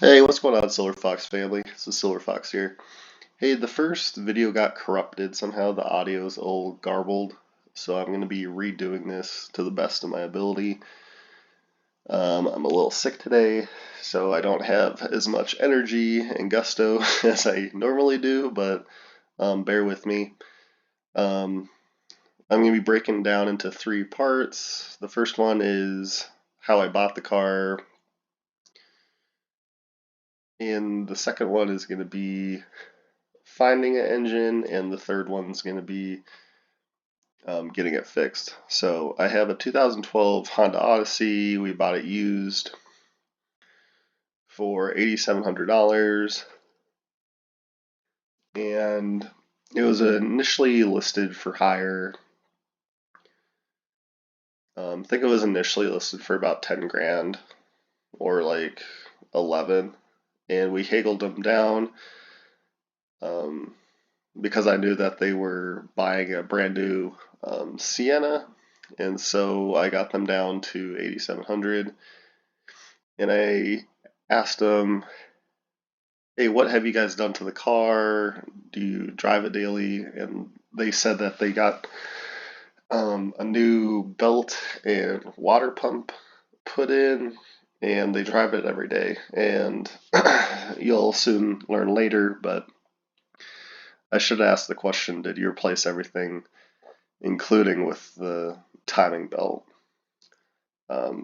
Hey, what's going on, Silver Fox family? This is Silver Fox here. Hey, the first video got corrupted somehow. The audio's all garbled, so I'm going to be redoing this to the best of my ability. I'm a little sick today, so I don't have as much energy and gusto as I normally do, but bear with me. I'm going to be breaking down into three parts. The first one is how I bought the car, and the second one is going to be finding an engine, and the third one's going to be getting it fixed. So I have a 2012 Honda Odyssey. We bought it used for $8,700, and it was initially listed for hire. I think it was initially listed for about 10 grand or like 11, and we haggled them down because I knew that they were buying a brand new Sienna, and so I got them down to 8,700, and I asked them, hey, what have you guys done to the car? Do you drive it daily? And they said that they got a new belt and water pump put in, and they drive it every day. And you'll soon learn later, but I should ask the question, did you replace everything, including with the timing belt?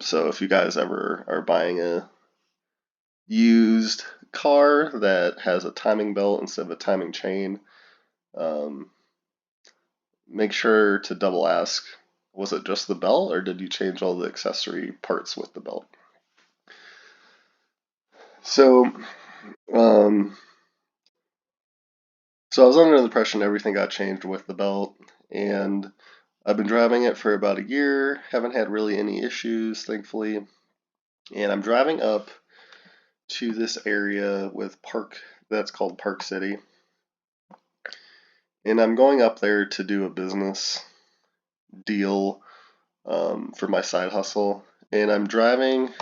So if you guys ever are buying a used car that has a timing belt instead of a timing chain, make sure to double ask, was it just the belt or did you change all the accessory parts with the belt? So, um, so I was under the impression everything got changed with the belt, and I've been driving it for about a year, haven't had really any issues, thankfully, and I'm driving up to this area with that's called Park City, and I'm going up there to do a business deal for my side hustle, and I'm driving.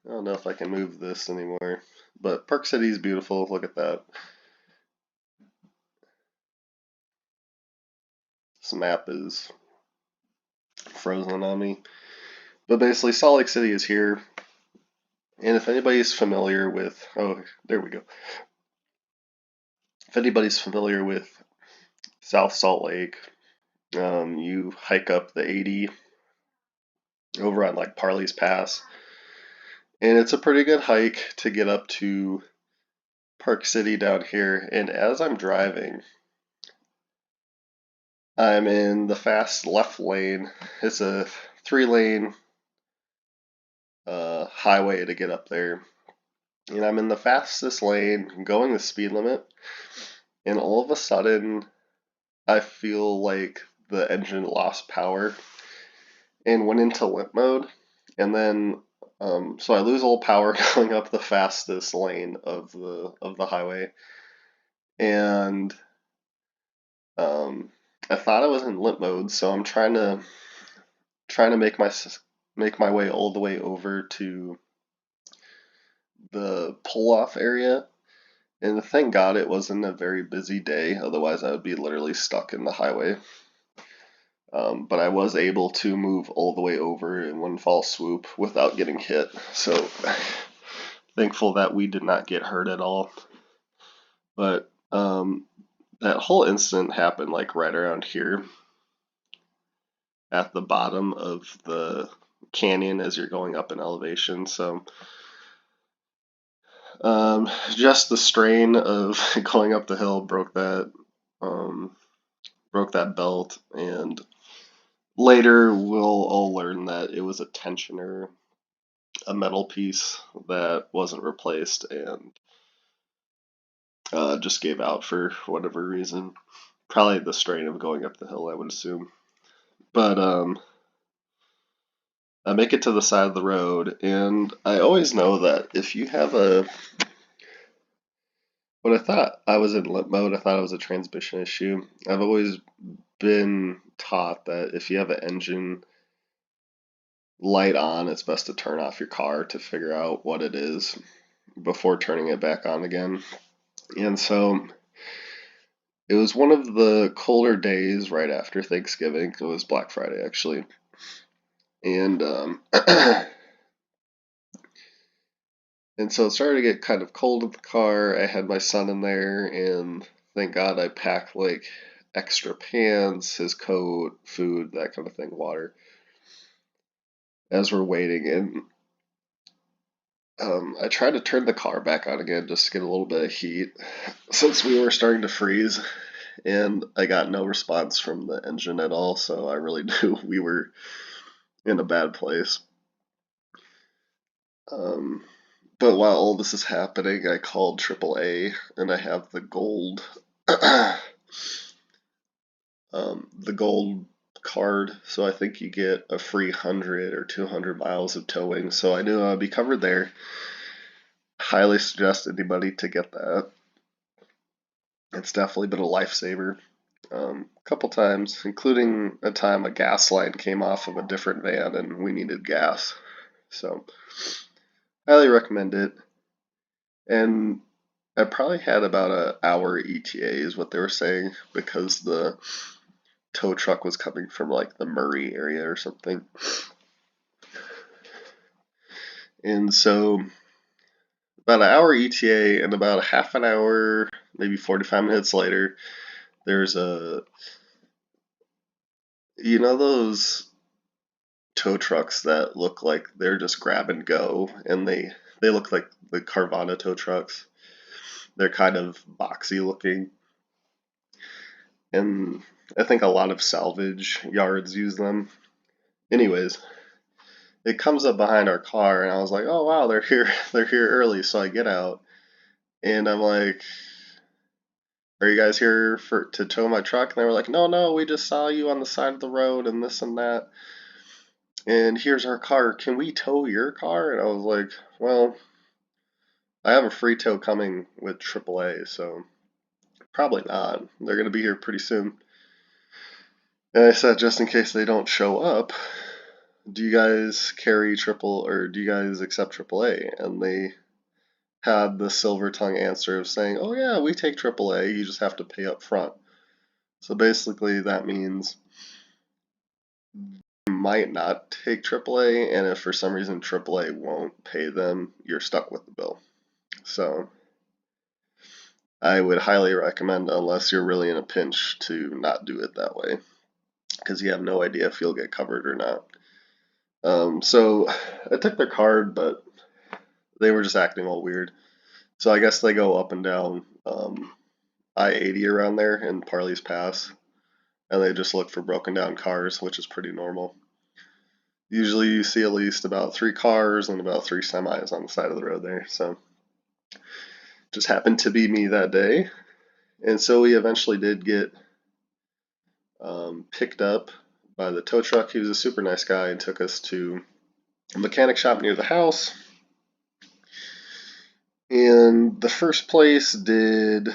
I don't know if I can move this anymore, but Park City is beautiful. Look at that. This map is frozen on me. But basically, Salt Lake City is here. And if anybody's familiar with, oh, there we go. If anybody's familiar with South Salt Lake, you hike up the 80 over on like Parley's Pass. And it's a pretty good hike to get up to Park City down here. And as I'm driving, I'm in the fast left lane. It's a 3-lane highway to get up there. And I'm in the fastest lane, going the speed limit. And all of a sudden, I feel like the engine lost power and went into limp mode. And then, so I lose all power going up the fastest lane of the highway. And I thought I was in limp mode, so I'm trying to make my way all the way over to the pull-off area. And thank God it wasn't a very busy day, otherwise I would be literally stuck in the highway. But I was able to move all the way over in one fall swoop without getting hit, so thankful that we did not get hurt at all. But that whole incident happened like right around here at the bottom of the canyon as you're going up in elevation. So just the strain of going up the hill broke that belt, and later we'll all learn that it was a tensioner, a metal piece that wasn't replaced, and just gave out for whatever reason. Probably the strain of going up the hill, I would assume. But I make it to the side of the road, and I always know that if you have when I thought I was in limp mode, I thought it was a transmission issue. I've always been taught that if you have an engine light on, it's best to turn off your car to figure out what it is before turning it back on again. And so it was one of the colder days right after Thanksgiving. It was Black Friday, actually. And and so it started to get kind of cold in the car. I had my son in there, and thank God I packed like extra pants, his coat, food, that kind of thing, water, as we're waiting. And I tried to turn the car back on again just to get a little bit of heat since we were starting to freeze, and I got no response from the engine at all, so I really knew we were in a bad place. Um, but while all this is happening, I called AAA, and I have the gold, the gold card, so I think you get a free 100 or 200 miles of towing. So I knew I'd be covered there. Highly suggest anybody to get that. It's definitely been a lifesaver. A couple times, including a time a gas line came off of a different van and we needed gas. So, highly recommend it. And I probably had about an hour ETA, is what they were saying, because the tow truck was coming from like the Murray area or something. And so, about an hour ETA, and about a half an hour, maybe 45 minutes later, there's those tow trucks that look like they're just grab and go, and they look like the Carvana tow trucks. They're kind of boxy looking, and I think a lot of salvage yards use them. Anyways, it comes up behind our car, and I was like, "Oh wow, they're here! They're here early." So I get out, and I'm like, "Are you guys here to tow my truck?" And they were like, "No, no, we just saw you on the side of the road, and this and that. And here's our car. Can we tow your car?" And I was like, "Well, I have a free tow coming with AAA, so probably not. They're going to be here pretty soon." And I said, just in case they don't show up, do you guys carry do you guys accept AAA? And they had the silver tongue answer of saying, "Oh yeah, we take AAA, you just have to pay up front." So basically that means you might not take AAA, and if for some reason AAA won't pay them, you're stuck with the bill. So I would highly recommend, unless you're really in a pinch, to not do it that way, because you have no idea if you'll get covered or not. So I took their card, but they were just acting all weird. So I guess they go up and down I-80 around there in Parley's Pass, and they just look for broken down cars, which is pretty normal. Usually you see at least about 3 cars and about 3 semis on the side of the road there. So just happened to be me that day. And so we eventually did get picked up by the tow truck. He was a super nice guy and took us to a mechanic shop near the house. And the first place did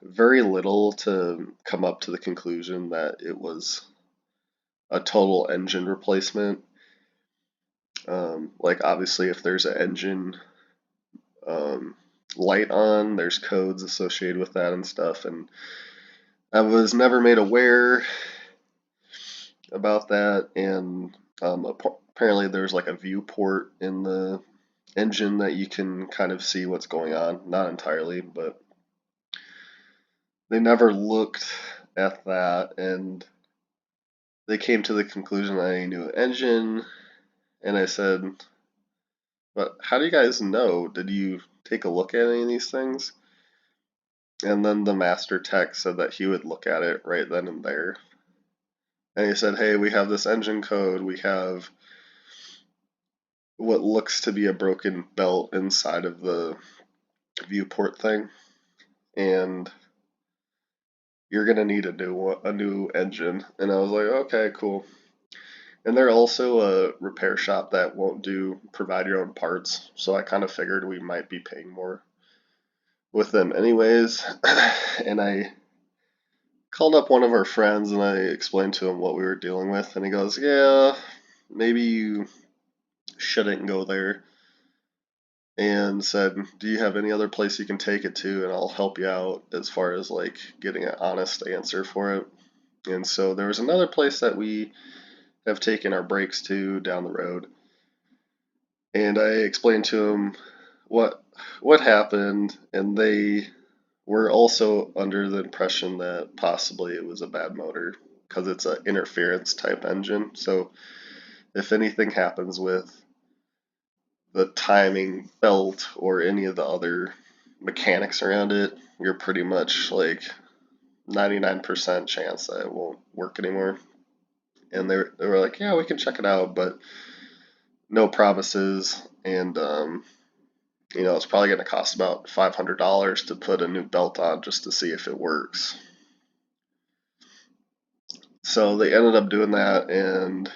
very little to come up to the conclusion that it was a total engine replacement. Like obviously if there's an engine light on, there's codes associated with that and stuff, and I was never made aware about that. And apparently there's like a viewport in the engine that you can kind of see what's going on. Not entirely, but they never looked at that, and they came to the conclusion that I knew engine. And I said, "But how do you guys know? Did you take a look at any of these things?" And then the master tech said that he would look at it right then and there. And he said, "Hey, we have this engine code. We have what looks to be a broken belt inside of the viewport thing, and you're gonna need a new engine." And I was like, "Okay, cool." And they're also a repair shop that won't provide your own parts, so I kind of figured we might be paying more with them anyways. And I called up one of our friends and I explained to him what we were dealing with, and he goes, "Yeah, maybe you shouldn't go there, and said, do you have any other place you can take it to, and I'll help you out as far as like getting an honest answer for it. And so there was another place that we have taken our brakes to down the road, and I explained to them what happened, and they were also under the impression that possibly it was a bad motor because it's an interference type engine. So if anything happens with the timing belt or any of the other mechanics around it, you're pretty much like 99% chance that it won't work anymore. And they were like, yeah, we can check it out, but no promises. And it's probably going to cost about $500 to put a new belt on just to see if it works. So they ended up doing that, and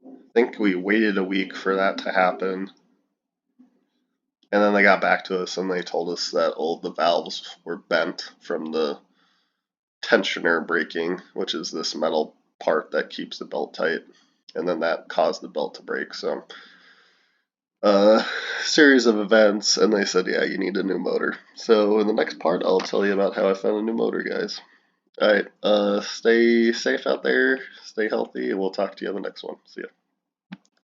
I think we waited a week for that to happen. And then they got back to us and they told us that all the valves were bent from the tensioner breaking, which is this metal part that keeps the belt tight. And then that caused the belt to break. So, series of events, and they said, yeah, you need a new motor. So in the next part, I'll tell you about how I found a new motor, guys. All right, stay safe out there, stay healthy, and we'll talk to you on the next one. See ya.